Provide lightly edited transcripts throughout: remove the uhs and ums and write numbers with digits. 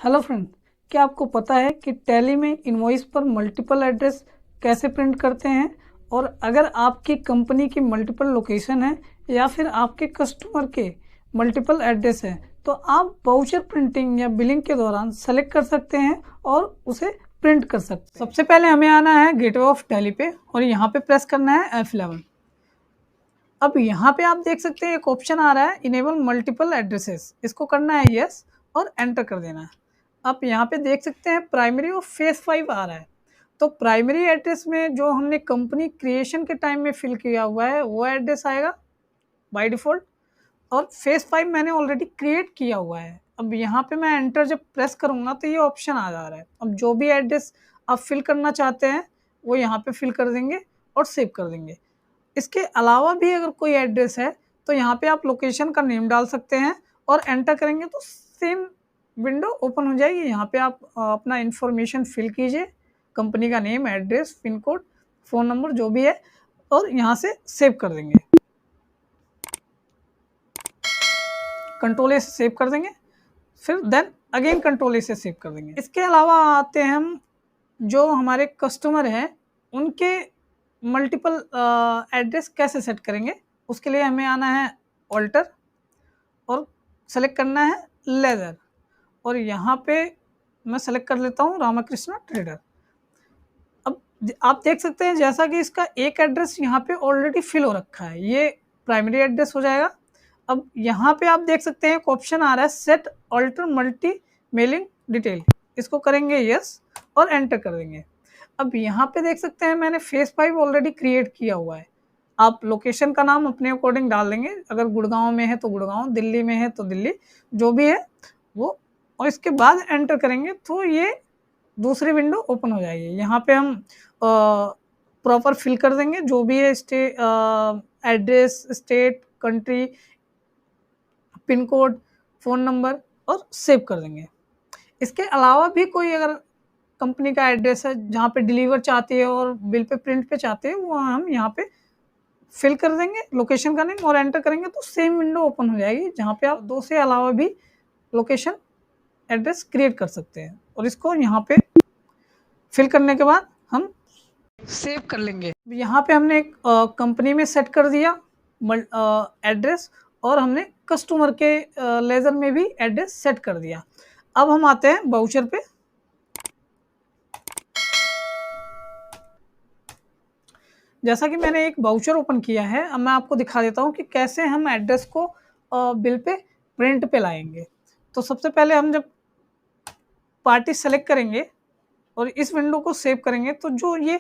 Hello friend, क्या आपको पता है कि टैली में इनवॉइस पर मल्टीपल एड्रेस कैसे प्रिंट करते हैं। और अगर आपकी कंपनी की मल्टीपल लोकेशन है या फिर आपके कस्टमर के मल्टीपल एड्रेस है तो आप वाउचर प्रिंटिंग या बिलिंग के दौरान सेलेक्ट कर सकते हैं और उसे प्रिंट कर सकते हैं। सबसे पहले हमें आना है गेटवे ऑफ टैली पे और यहाँ पे प्रेस करना है F11। अब यहाँ पे आप देख सकते हैं एक ऑप्शन आ रहा है इनेबल मल्टीपल एड्रेसेस, इसको करना है यस और एंटर कर देना है। आप यहाँ पे देख सकते हैं प्राइमरी और फेस 5 आ रहा है। तो प्राइमरी एड्रेस में जो हमने कंपनी क्रिएशन के टाइम में फिल किया हुआ है वो एड्रेस आएगा बाय डिफ़ॉल्ट, और फेस 5 मैंने ऑलरेडी क्रिएट किया हुआ है। अब यहाँ पे मैं एंटर जब प्रेस करूँगा तो ये ऑप्शन आ जा रहा है। अब जो भी एड्रेस आप फिल करना चाहते हैं वो यहाँ पे फिल कर देंगे और सेव कर देंगे। इसके अलावा भी अगर कोई एड्रेस है तो यहाँ पे आप लोकेशन का नेम डाल सकते हैं और एंटर करेंगे तो सेम विंडो ओपन हो जाएगी। यहाँ पे आप अपना इंफॉर्मेशन फिल कीजिए, कंपनी का name, address, pin code, phone number जो भी है, और यहाँ से सेव कर देंगे। कंट्रोल ए से सेव कर देंगे, फिर देन अगेन कंट्रोल ए से सेव कर देंगे। इसके अलावा आते हैं हम जो हमारे कस्टमर हैं उनके मल्टीपल एड्रेस कैसे सेट करेंगे। उसके लिए हमें आना है ऑल्टर और सेलेक्ट करना है लेदर, और यहाँ पे मैं सेलेक्ट कर लेता हूँ रामाकृष्णा ट्रेडर। अब आप देख सकते हैं जैसा कि इसका एक एड्रेस यहाँ पे ऑलरेडी फिल हो रखा है, ये प्राइमरी एड्रेस हो जाएगा। अब यहाँ पे आप देख सकते हैं एक ऑप्शन आ रहा है set alter multi mailing detail, इसको करेंगे यस और एंटर कर देंगे। अब यहाँ पे देख सकते हैं मैंने फेस 5 ऑलरेडी क्रिएट किया हुआ है। आप लोकेशन का नाम अपने अकॉर्डिंग डाल देंगे, अगर गुड़गांव में है तो गुड़गांव, दिल्ली में है तो दिल्ली, जो भी है वो, और इसके बाद एंटर करेंगे तो ये दूसरी विंडो ओपन हो जाएगी। यहाँ पे हम प्रॉपर फिल कर देंगे जो भी है address, state, country, pin code, phone number, और सेव कर देंगे। इसके अलावा भी कोई अगर कंपनी का एड्रेस है जहाँ पे डिलीवर चाहते हैं और बिल पे प्रिंट पे चाहते हैं वो हम यहाँ पे फिल कर देंगे लोकेशन का नेम और एंटर करेंगे तो सेम विंडो ओपन हो जाएगी जहाँ पे आप दो से अलावा भी लोकेशन एड्रेस क्रिएट कर सकते हैं। और इसको यहाँ पे फिल करने के बाद हम सेव कर लेंगे। यहाँ पे हमने एक कंपनी में सेट कर दिया एड्रेस और हमने कस्टमर के लेजर में भी एड्रेस सेट कर दिया। अब हम आते हैं वाउचर पे। जैसा कि मैंने एक वाउचर ओपन किया है, अब मैं आपको दिखा देता हूँ कि कैसे हम एड्रेस को बिल पे प्रिंट पे लाएंगे। तो सबसे पहले हम जब पार्टी सेलेक्ट करेंगे और इस विंडो को सेव करेंगे तो जो ये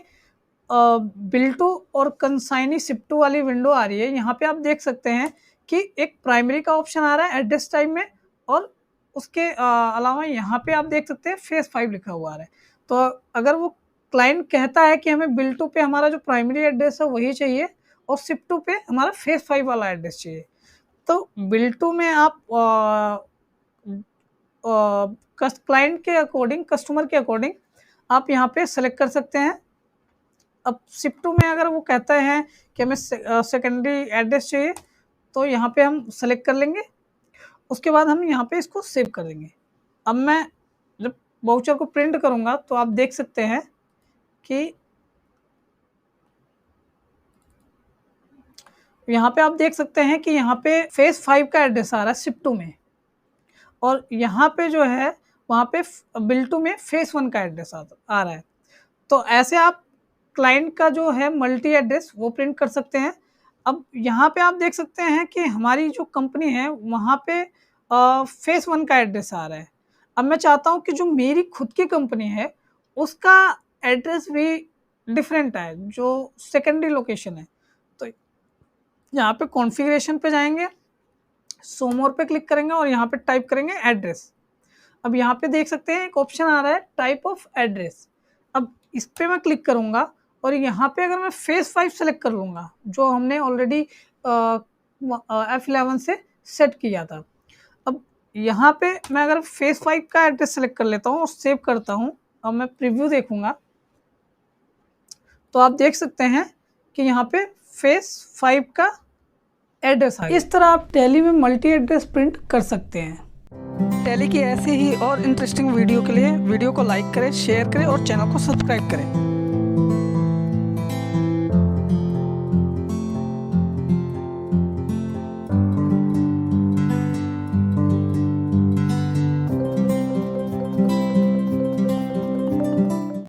बिल टू और कंसाइनी शिप टू वाली विंडो आ रही है, यहाँ पे आप देख सकते हैं कि एक प्राइमरी का ऑप्शन आ रहा है एड्रेस टाइप में, और उसके अलावा यहाँ पे आप देख सकते हैं फेस 5 लिखा हुआ आ रहा है। तो अगर वो क्लाइंट कहता है कि हमें बिल टू पे हमारा जो प्राइमरी एड्रेस है वही चाहिए और शिप टू पे हमारा फेस 5 वाला एड्रेस चाहिए, तो बिल टू में आप क्लाइंट के अकॉर्डिंग, कस्टमर के अकॉर्डिंग आप यहाँ पे सेलेक्ट कर सकते हैं। अब शिप टू में अगर वो कहते हैं कि हमें सेकेंडरी एड्रेस चाहिए तो यहाँ पे हम सेलेक्ट कर लेंगे, उसके बाद हम यहाँ पे इसको सेव कर देंगे। अब मैं जब वाउचर को प्रिंट करूँगा तो आप देख सकते हैं कि यहाँ पे आप देख सकते हैं कि यहाँ पे फेस 5 का एड्रेस आ रहा है शिप टू में, और यहाँ पे जो है वहाँ पे बिल टू में फेस 1 का एड्रेस आ रहा है। तो ऐसे आप क्लाइंट का जो है मल्टी एड्रेस वो प्रिंट कर सकते हैं। अब यहाँ पे आप देख सकते हैं कि हमारी जो कंपनी है वहाँ पे फेस 1 का एड्रेस आ रहा है। अब मैं चाहता हूँ कि जो मेरी खुद की कंपनी है उसका एड्रेस भी डिफरेंट है, जो सेकेंडरी लोकेशन है। तो यहाँ पे कॉन्फ़िगरेशन पे जाएंगे, शो मोर पे क्लिक करेंगे और यहाँ पे टाइप करेंगे एड्रेस। अब यहाँ पे देख सकते हैं एक ऑप्शन आ रहा है टाइप ऑफ एड्रेस। अब इस पर मैं क्लिक करूँगा और यहाँ पे अगर मैं फेस 5 सेलेक्ट कर लूँगा जो हमने ऑलरेडी F11 से सेट किया था। अब यहाँ पे मैं अगर फेस 5 का एड्रेस सेलेक्ट कर लेता हूँ और सेव करता हूँ, अब मैं प्रीव्यू देखूँगा तो आप देख सकते हैं कि यहाँ पे फेस 5 का एड्रेस है। इस तरह आप टैली में मल्टी एड्रेस प्रिंट कर सकते हैं। टैली की ऐसे ही और इंटरेस्टिंग वीडियो के लिए वीडियो को लाइक करें, शेयर करें और चैनल को सब्सक्राइब करें।